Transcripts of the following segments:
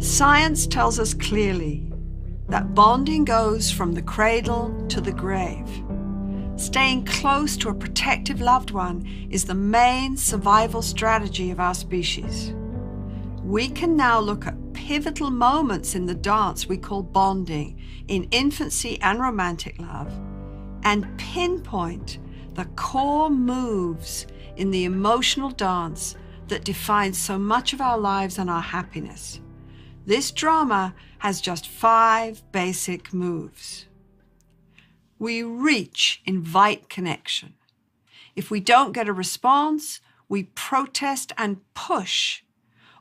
Science tells us clearly that bonding goes from the cradle to the grave. Staying close to a protective loved one is the main survival strategy of our species. We can now look at pivotal moments in the dance we call bonding in infancy and romantic love and pinpoint the core moves in the emotional dance that defines so much of our lives and our happiness. This drama has just 5 basic moves. We reach, invite connection. If we don't get a response, we protest and push,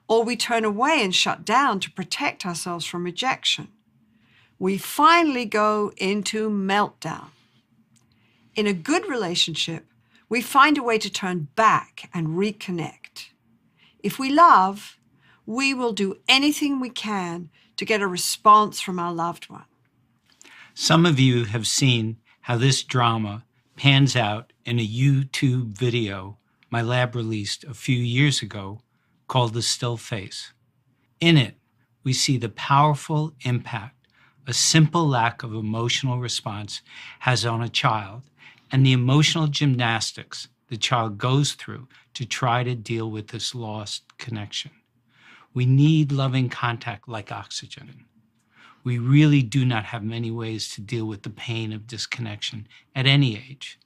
or we turn away and shut down to protect ourselves from rejection. We finally go into meltdown. In a good relationship, we find a way to turn back and reconnect. If we love, we will do anything we can to get a response from our loved one. Some of you have seen how this drama pans out in a YouTube video my lab released a few years ago called The Still Face. In it, we see the powerful impact a simple lack of emotional response has on a child and the emotional gymnastics the child goes through to try to deal with this lost connection. We need loving contact like oxygen. We really do not have many ways to deal with the pain of disconnection at any age.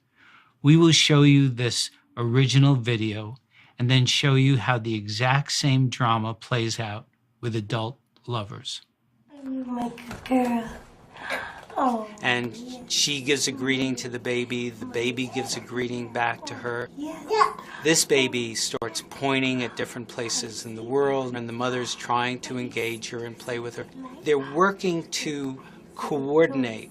We will show you this original video and then show you how the exact same drama plays out with adult lovers. My girl. Oh. And she gives a greeting to the baby gives a greeting back to her. Yeah. This baby starts pointing at different places in the world, and the mother's trying to engage her and play with her. They're working to coordinate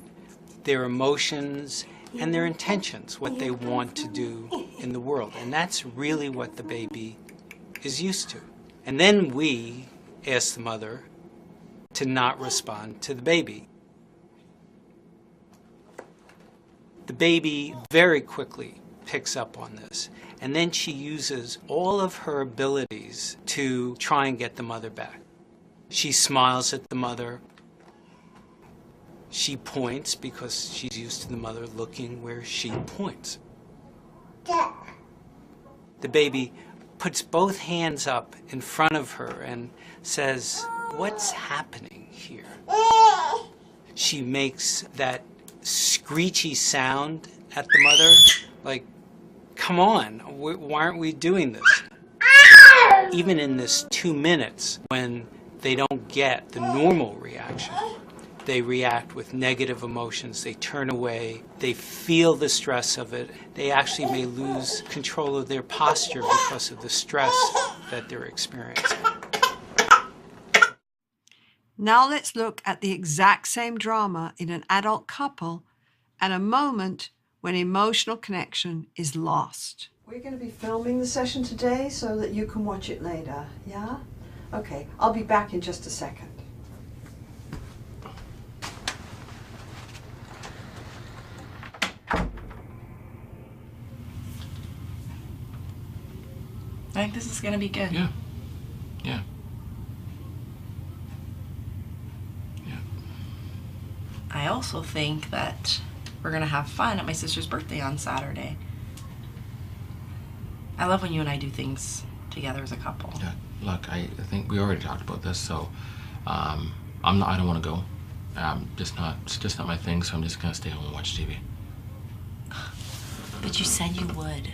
their emotions and their intentions, what they want to do in the world. And that's really what the baby is used to. And then we ask the mother to not respond to the baby. The baby very quickly picks up on this, and then she uses all of her abilities to try and get the mother back. She smiles at the mother. She points because she's used to the mother looking where she points. The baby puts both hands up in front of her and says, "What's happening here?" She makes that screechy sound at the mother, like, come on, why aren't we doing this? Even in this 2 minutes, when they don't get the normal reaction, they react with negative emotions, they turn away, they feel the stress of it, they actually may lose control of their posture because of the stress that they're experiencing. Now let's look at the exact same drama in an adult couple at a moment when emotional connection is lost. We're going to be filming the session today so that you can watch it later, yeah? Okay, I'll be back in just a second. I think this is going to be good. Yeah. I also think that we're going to have fun at my sister's birthday on Saturday. I love when you and I do things together as a couple. Yeah, look, I think we already talked about this, so I don't want to go. It's just not my thing, so I'm just going to stay home and watch TV. But you said you would.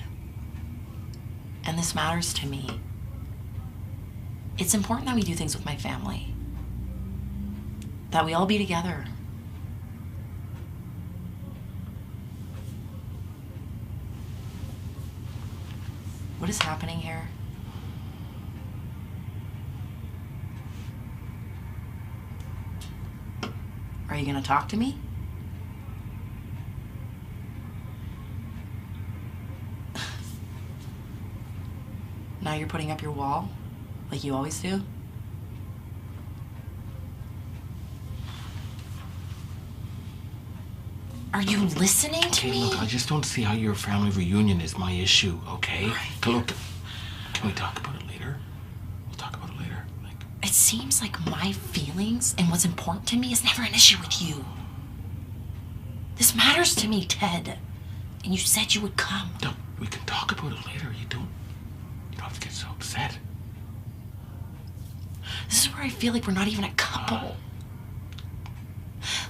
And this matters to me. It's important that we do things with my family. That we all be together. What is happening here? Are you gonna talk to me? Now you're putting up your wall, like you always do? Are you listening to me? Look, I just don't see how your family reunion is my issue, okay? Right. Look, can we talk about it later? We'll talk about it later. It seems like my feelings and what's important to me is never an issue with you. This matters to me, Ted. And you said you would come. No, we can talk about it later. You don't have to get so upset. This is where I feel like we're not even a couple.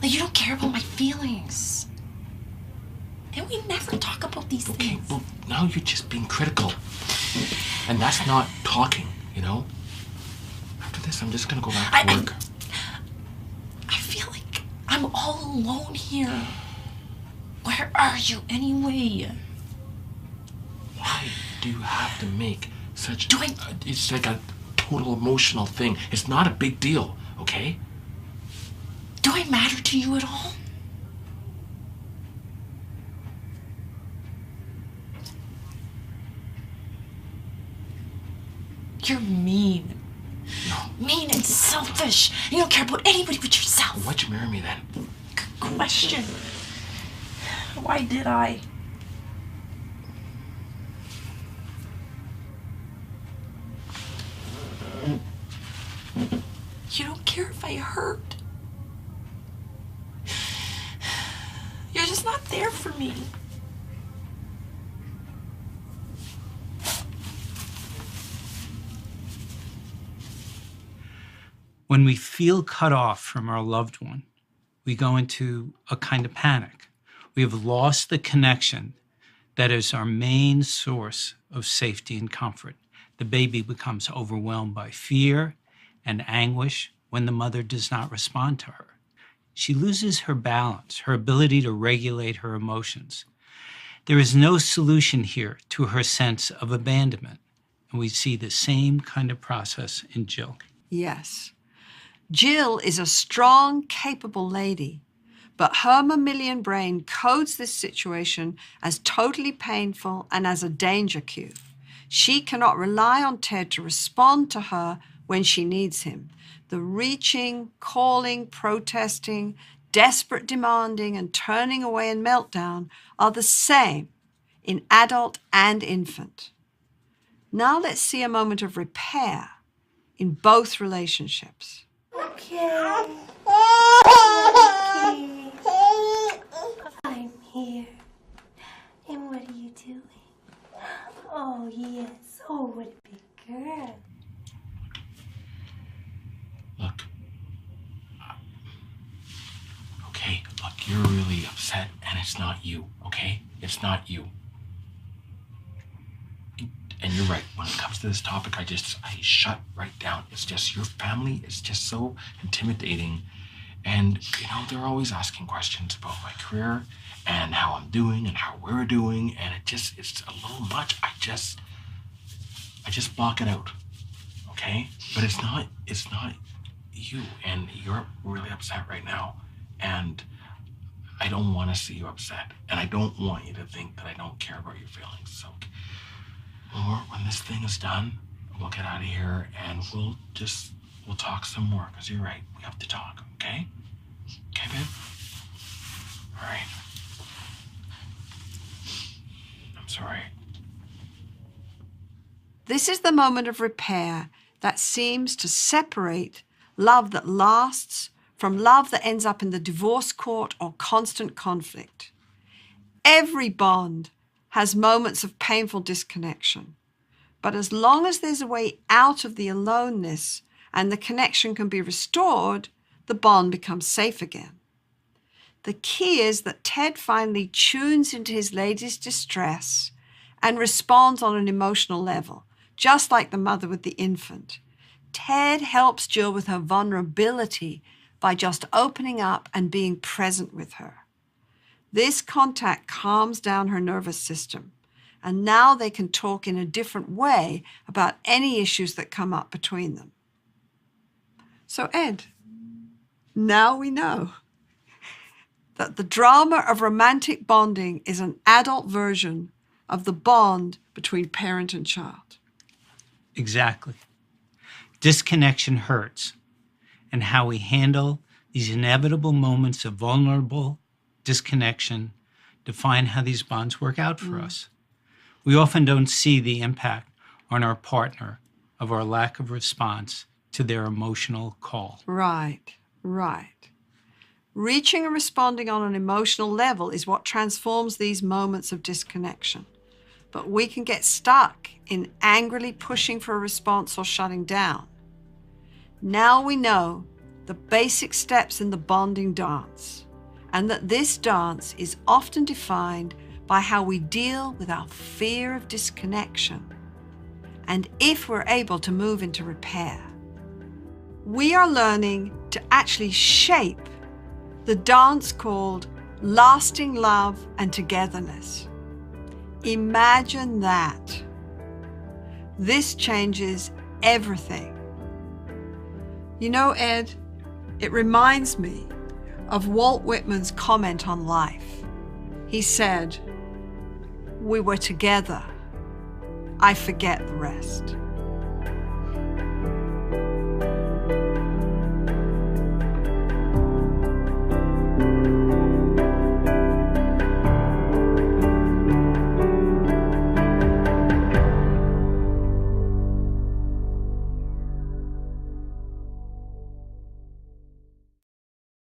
Like, you don't care about my feelings. And we never talk about these things. Well, now you're just being critical. And that's not talking, you know? After this, I'm just gonna go back to work. I feel like I'm all alone here. Where are you anyway? Why do you have to make such... It's like a total emotional thing. It's not a big deal, okay? Do I matter to you at all? You're mean. No. Mean and selfish. You don't care about anybody but yourself. Well, why'd you marry me then? Good question. Why did I? You don't care if I hurt. You're just not there for me. When we feel cut off from our loved one, we go into a kind of panic. We have lost the connection that is our main source of safety and comfort. The baby becomes overwhelmed by fear and anguish when the mother does not respond to her. She loses her balance, her ability to regulate her emotions. There is no solution here to her sense of abandonment, and we see the same kind of process in Jill. Yes. Jill is a strong, capable lady, but her mammalian brain codes this situation as totally painful and as a danger cue. She cannot rely on Ted to respond to her when she needs him. The reaching, calling, protesting, desperate demanding, and turning away and meltdown are the same in adult and infant. Now let's see a moment of repair in both relationships. Okay. I'm here. And what are you doing? Oh, yes. Oh, what a big girl. Look. Okay, look, you're really upset, and it's not you, okay? It's not you. And you're right, when it comes to this topic, I shut right down. It's just your family is just so intimidating. And, you know, they're always asking questions about my career and how I'm doing and how we're doing. And it's a little much. I just block it out, okay? But it's not you, and you're really upset right now. And I don't want to see you upset. And I don't want you to think that I don't care about your feelings. So when this thing is done, we'll get out of here and we'll talk some more, because you're right, we have to talk, okay? Okay, babe? All right. I'm sorry. This is the moment of repair that seems to separate love that lasts from love that ends up in the divorce court or constant conflict. Every bond has moments of painful disconnection. But as long as there's a way out of the aloneness and the connection can be restored, the bond becomes safe again. The key is that Ted finally tunes into his lady's distress and responds on an emotional level, just like the mother with the infant. Ted helps Jill with her vulnerability by just opening up and being present with her. This contact calms down her nervous system, and now they can talk in a different way about any issues that come up between them. So, Ed, now we know that the drama of romantic bonding is an adult version of the bond between parent and child. Exactly. Disconnection hurts, and how we handle these inevitable moments of vulnerable disconnection define how these bonds work out for us. We often don't see the impact on our partner of our lack of response to their emotional call. Right. Reaching and responding on an emotional level is what transforms these moments of disconnection. But we can get stuck in angrily pushing for a response or shutting down. Now we know the basic steps in the bonding dance, and that this dance is often defined by how we deal with our fear of disconnection, and if we're able to move into repair. We are learning to actually shape the dance called lasting love and togetherness. Imagine that. This changes everything. You know, Ed, it reminds me of Walt Whitman's comment on life. He said, "We were together. I forget the rest."